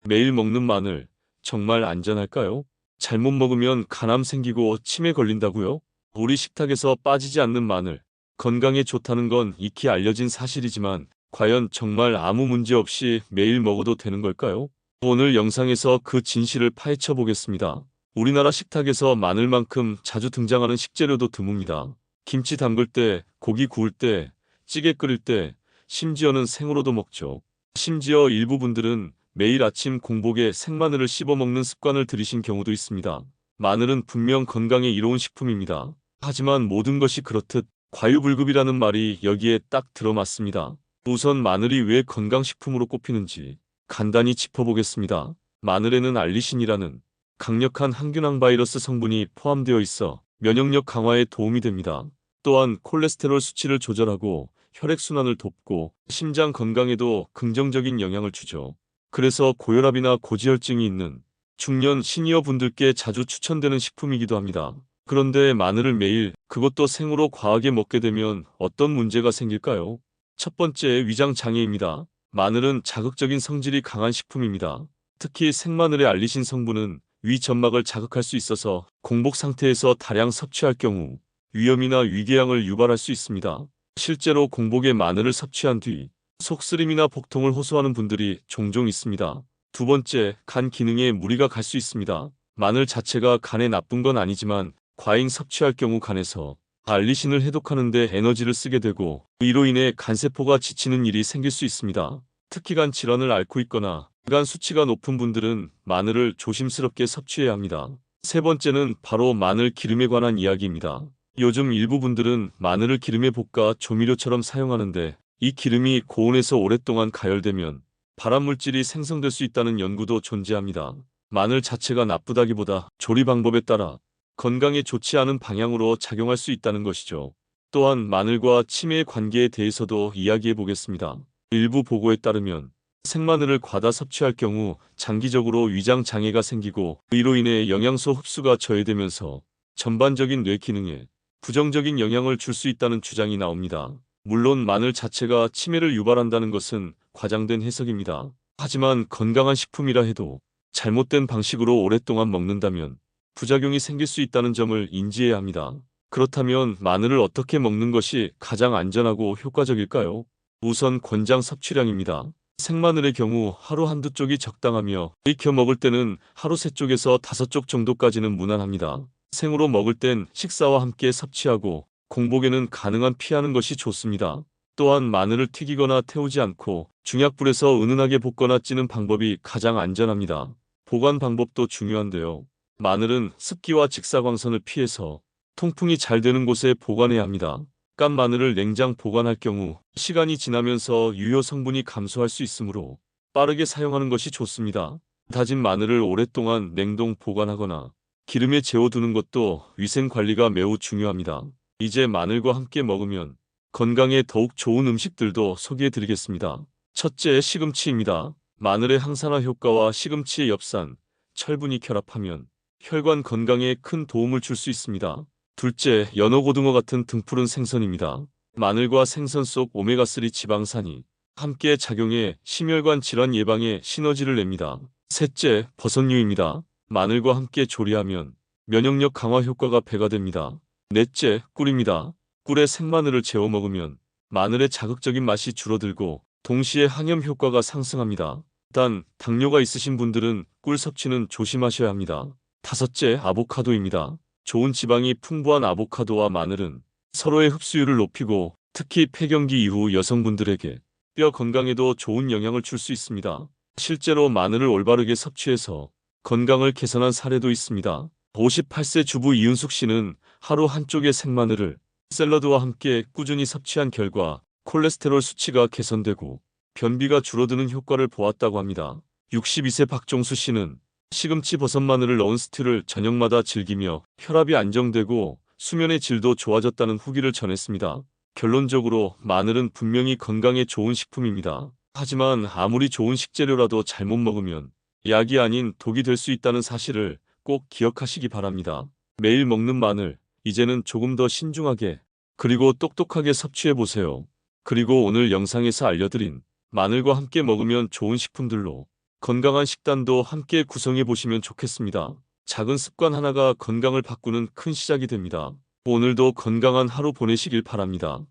매일 먹는 마늘, 정말 안전할까요? 잘못 먹으면 간암 생기고 치매 걸린다고요? 우리 식탁에서 빠지지 않는 마늘, 건강에 좋다는 건 익히 알려진 사실이지만 과연 정말 아무 문제 없이 매일 먹어도 되는 걸까요? 오늘 영상에서 그 진실을 파헤쳐 보겠습니다. 우리나라 식탁에서 마늘만큼 자주 등장하는 식재료도 드뭅니다. 김치 담글 때, 고기 구울 때, 찌개 끓일 때, 심지어는 생으로도 먹죠. 심지어 일부 분들은 매일 아침 공복에 생마늘을 씹어 먹는 습관을 들이신 경우도 있습니다. 마늘은 분명 건강에 이로운 식품입니다. 하지만 모든 것이 그렇듯 과유불급이라는 말이 여기에 딱 들어맞습니다. 우선 마늘이 왜 건강식품으로 꼽히는지 간단히 짚어보겠습니다. 마늘에는 알리신이라는 강력한 항균항 바이러스 성분이 포함되어 있어 면역력 강화에 도움이 됩니다. 또한 콜레스테롤 수치를 조절하고 혈액순환을 돕고 심장 건강에도 긍정적인 영향을 주죠. 그래서 고혈압이나 고지혈증이 있는 중년 시니어 분들께 자주 추천되는 식품이기도 합니다. 그런데 마늘을 매일, 그것도 생으로 과하게 먹게 되면 어떤 문제가 생길까요? 첫 번째, 위장 장애입니다. 마늘은 자극적인 성질이 강한 식품입니다. 특히 생마늘의 알리신 성분은 위 점막을 자극할 수 있어서 공복 상태에서 다량 섭취할 경우 위염이나 위궤양을 유발할 수 있습니다. 실제로 공복에 마늘을 섭취한 뒤 속쓰림이나 복통을 호소하는 분들이 종종 있습니다. 두 번째, 간 기능에 무리가 갈 수 있습니다. 마늘 자체가 간에 나쁜 건 아니지만 과잉 섭취할 경우 간에서 알리신을 해독하는 데 에너지를 쓰게 되고 이로 인해 간세포가 지치는 일이 생길 수 있습니다. 특히 간 질환을 앓고 있거나 간 수치가 높은 분들은 마늘을 조심스럽게 섭취해야 합니다. 세 번째는 바로 마늘 기름에 관한 이야기입니다. 요즘 일부 분들은 마늘을 기름에 볶아 조미료처럼 사용하는데 이 기름이 고온에서 오랫동안 가열되면 발암물질이 생성될 수 있다는 연구도 존재합니다. 마늘 자체가 나쁘다기보다 조리 방법에 따라 건강에 좋지 않은 방향으로 작용할 수 있다는 것이죠. 또한 마늘과 치매의 관계에 대해서도 이야기해 보겠습니다. 일부 보고에 따르면 생마늘을 과다 섭취할 경우 장기적으로 위장 장애가 생기고 이로 인해 영양소 흡수가 저해되면서 전반적인 뇌 기능에 부정적인 영향을 줄 수 있다는 주장이 나옵니다. 물론 마늘 자체가 치매를 유발한다는 것은 과장된 해석입니다. 하지만 건강한 식품이라 해도 잘못된 방식으로 오랫동안 먹는다면 부작용이 생길 수 있다는 점을 인지해야 합니다. 그렇다면 마늘을 어떻게 먹는 것이 가장 안전하고 효과적일까요? 우선 권장 섭취량입니다. 생마늘의 경우 하루 한두 쪽이 적당하며 익혀 먹을 때는 하루 3쪽에서 5쪽 정도까지는 무난합니다. 생으로 먹을 땐 식사와 함께 섭취하고 공복에는 가능한 피하는 것이 좋습니다. 또한 마늘을 튀기거나 태우지 않고 중약불에서 은은하게 볶거나 찌는 방법이 가장 안전합니다. 보관 방법도 중요한데요. 마늘은 습기와 직사광선을 피해서 통풍이 잘 되는 곳에 보관해야 합니다. 깐 마늘을 냉장 보관할 경우 시간이 지나면서 유효 성분이 감소할 수 있으므로 빠르게 사용하는 것이 좋습니다. 다진 마늘을 오랫동안 냉동 보관하거나 기름에 재워두는 것도 위생 관리가 매우 중요합니다. 이제 마늘과 함께 먹으면 건강에 더욱 좋은 음식들도 소개해 드리겠습니다. 첫째, 시금치입니다. 마늘의 항산화 효과와 시금치의 엽산, 철분이 결합하면 혈관 건강에 큰 도움을 줄 수 있습니다. 둘째, 연어고등어 같은 등푸른 생선입니다. 마늘과 생선 속 오메가3 지방산이 함께 작용해 심혈관 질환 예방에 시너지를 냅니다. 셋째, 버섯류입니다. 마늘과 함께 조리하면 면역력 강화 효과가 배가 됩니다. 넷째, 꿀입니다. 꿀에 생마늘을 재워 먹으면 마늘의 자극적인 맛이 줄어들고 동시에 항염 효과가 상승합니다. 단, 당뇨가 있으신 분들은 꿀 섭취는 조심하셔야 합니다. 다섯째, 아보카도입니다. 좋은 지방이 풍부한 아보카도와 마늘은 서로의 흡수율을 높이고 특히 폐경기 이후 여성분들에게 뼈 건강에도 좋은 영향을 줄 수 있습니다. 실제로 마늘을 올바르게 섭취해서 건강을 개선한 사례도 있습니다. 58세 주부 이은숙 씨는 하루 한쪽의 생마늘을 샐러드와 함께 꾸준히 섭취한 결과 콜레스테롤 수치가 개선되고 변비가 줄어드는 효과를 보았다고 합니다. 62세 박종수 씨는 시금치 버섯 마늘을 넣은 스튜를 저녁마다 즐기며 혈압이 안정되고 수면의 질도 좋아졌다는 후기를 전했습니다. 결론적으로 마늘은 분명히 건강에 좋은 식품입니다. 하지만 아무리 좋은 식재료라도 잘못 먹으면 약이 아닌 독이 될 수 있다는 사실을 꼭 기억하시기 바랍니다. 매일 먹는 마늘, 이제는 조금 더 신중하게 그리고 똑똑하게 섭취해보세요. 그리고 오늘 영상에서 알려드린 마늘과 함께 먹으면 좋은 식품들로 건강한 식단도 함께 구성해 보시면 좋겠습니다. 작은 습관 하나가 건강을 바꾸는 큰 시작이 됩니다. 오늘도 건강한 하루 보내시길 바랍니다.